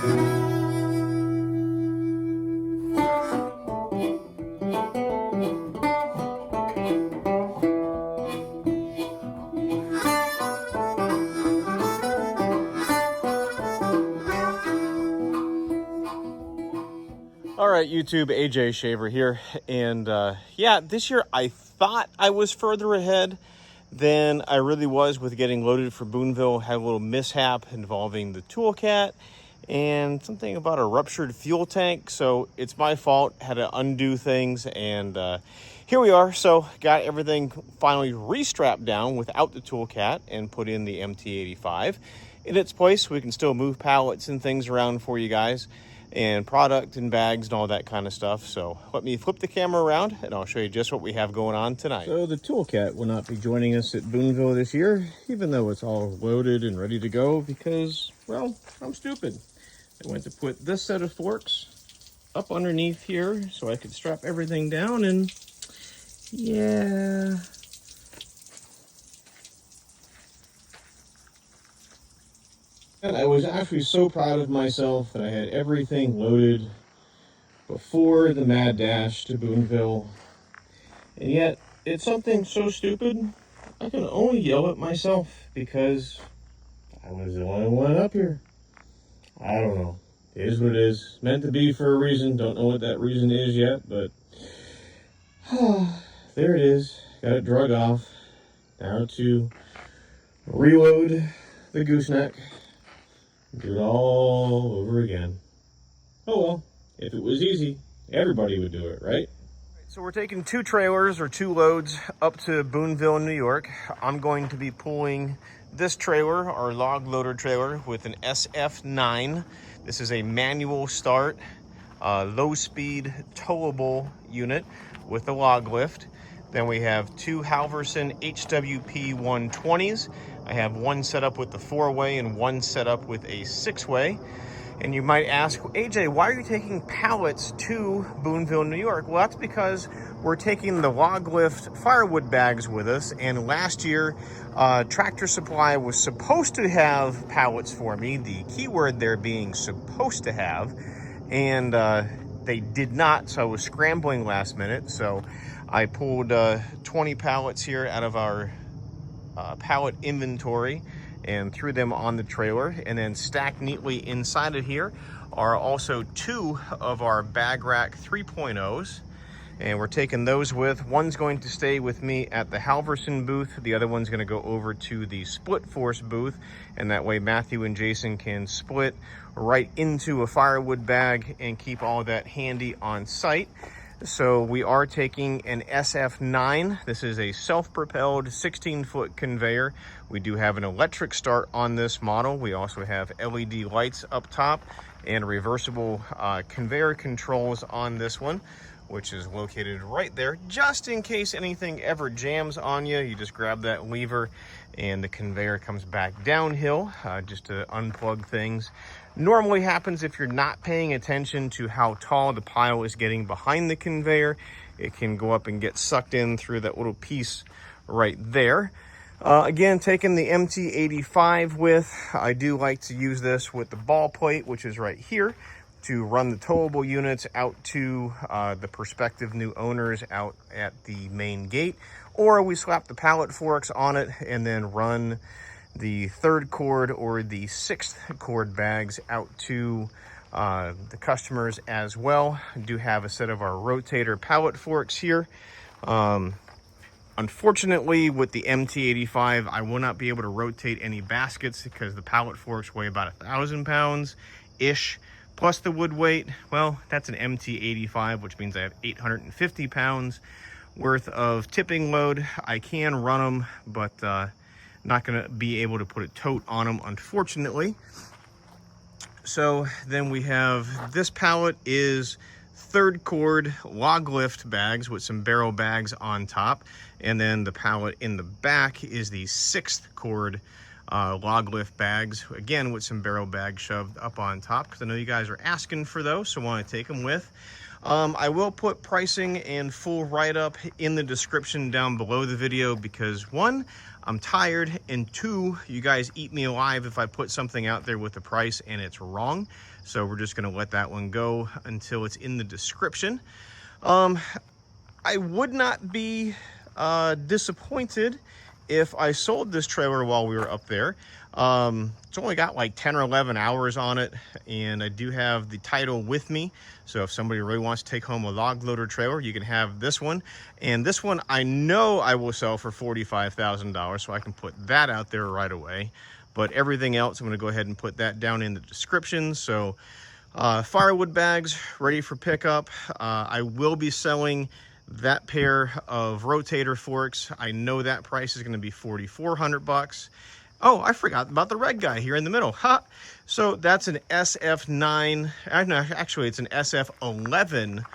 All right, YouTube, AJ Shaver here. And yeah, this year I thought I was further ahead than I really was with getting loaded for Boonville. Had a little mishap involving the ToolCat and something about a ruptured fuel tank. So it's my fault, had to undo things, and here we are. So got everything finally restrapped down without the ToolCat and put in the MT85 in its place. We can still move pallets and things around for you guys, and product and bags and all that kind of stuff. So let me flip the camera around and I'll show you just what we have going on tonight. So the ToolCat will not be joining us at Boonville this year, even though it's all loaded and ready to go, because, well, I'm stupid. I went to put this set of forks up underneath here so I could strap everything down, and yeah. And I was actually so proud of myself that I had everything loaded before the mad dash to Boonville. And yet, it's something so stupid, I can only yell at myself because I was the only one up here. I don't know. It is what it is. Meant to be for a reason. Don't know what that reason is yet, but there it is. Got it drug off. Now to reload the gooseneck. Do it all over again. Oh well, if it was easy, everybody would do it, right? So we're taking 2 trailers or 2 loads up to Boonville, New York. I'm going to be pulling this trailer, our log loader trailer, with an SF9. This is a manual start, low speed towable unit with a log lift. Then we have 2 Halverson HWP 120s. I have one set up with the 4-way and one set up with a 6-way. And you might ask, AJ, why are you taking pallets to Boonville, New York? Well, that's because we're taking the log lift firewood bags with us. And last year, Tractor Supply was supposed to have pallets for me. The keyword there being supposed to have. And they did not, so I was scrambling last minute. So I pulled 20 pallets here out of our pallet inventory and threw them on the trailer, and then stacked neatly inside of here are also 2 of our bag rack 3.0s, and we're taking those with. One's going to stay with me at the Halverson booth, the other one's going to go over to the SplitForce booth, and that way Matthew and Jason can split right into a firewood bag and keep all of that handy on site. So we are taking an SF9. This is a self-propelled 16-foot conveyor. We do have an electric start on this model. We also have LED lights up top and reversible conveyor controls on this one, which is located right there. Just in case anything ever jams on you, you just grab that lever and the conveyor comes back downhill, just to unplug things. Normally happens if you're not paying attention to how tall the pile is getting behind the conveyor. It can go up and get sucked in through that little piece right there. Again, taking the MT85 with, I do like to use this with the ball plate, which is right here, to run the towable units out to the prospective new owners out at the main gate. Or we slap the pallet forks on it and then run the 3rd cord or the 6th cord bags out to the customers as well. I do have a set of our rotator pallet forks here. Unfortunately, with the MT85, I will not be able to rotate any baskets because the pallet forks weigh about 1,000 pounds-ish, plus the wood weight. Well, that's an MT85, which means I have 850 pounds worth of tipping load. I can run them, but not going to be able to put a tote on them, unfortunately. So then we have this pallet is 3rd cord log lift bags with some Barrow Bags on top, and then the pallet in the back is the 6th cord log lift bags, again with some Barrow Bags shoved up on top, because I know you guys are asking for those, so I want to take them with. I will put pricing and full write-up in the description down below the video because one, I'm tired, and two, you guys eat me alive if I put something out there with the price and it's wrong. So we're just gonna let that one go until it's in the description. I would not be disappointed if I sold this trailer while we were up there. It's only got like 10 or 11 hours on it, and I do have the title with me. So if somebody really wants to take home a log loader trailer, you can have this one. And this one I know I will sell for $45,000, so I can put that out there right away. But everything else, I'm gonna go ahead and put that down in the description. So firewood bags ready for pickup. I will be selling that pair of Rotator Forks. I know that price is going to be $4,400. Oh, I forgot about the red guy here in the middle. Ha! So that's an SF9. Actually, it's an SF11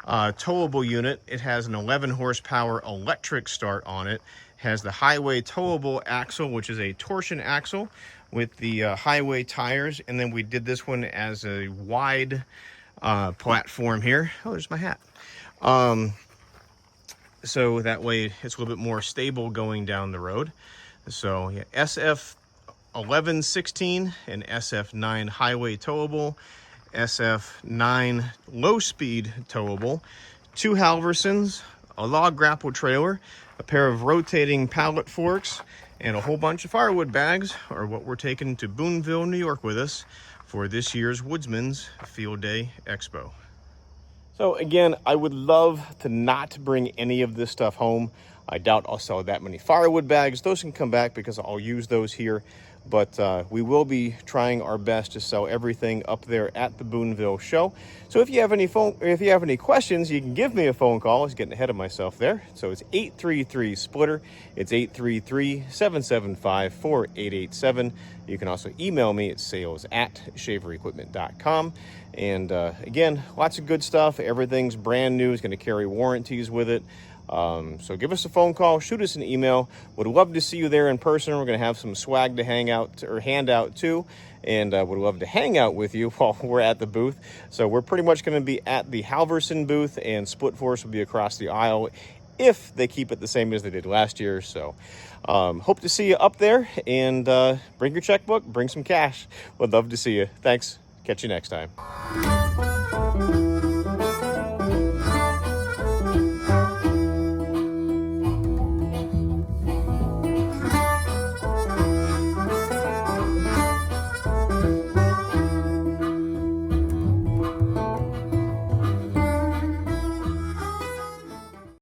towable unit. It has an 11 horsepower electric start on it. Has the highway towable axle, which is a torsion axle with the highway tires. And then we did this one as a wide platform here. Oh, there's my hat. So that way it's a little bit more stable going down the road. So yeah, SF11xL and SF9 highway towable, SF9 low speed towable, 2 Halversons, a log grapple trailer, a pair of rotating pallet forks, and a whole bunch of firewood bags are what we're taking to Boonville, New York with us for this year's Woodsman's Field Day Expo. So again, I would love to not bring any of this stuff home. I doubt I'll sell that many firewood bags. Those can come back because I'll use those here. But we will be trying our best to sell everything up there at the Boonville show. So if you have any questions, you can give me a phone call. I was getting ahead of myself there. So it's 833-SPLITTER. It's 833-775-4887. You can also email me at sales@shaverequipment.com. And again, lots of good stuff. Everything's brand new. It's going to carry warranties with it. So give us a phone call, shoot us an email. Would love to see you there in person. We're going to have some swag to hand out too, and would love to hang out with you while we're at the booth. So we're pretty much going to be at the Halverson booth, and SplitForce will be across the aisle if they keep it the same as they did last year. So hope to see you up there, and bring your checkbook, bring some cash. Would love to see you. Thanks. Catch you next time.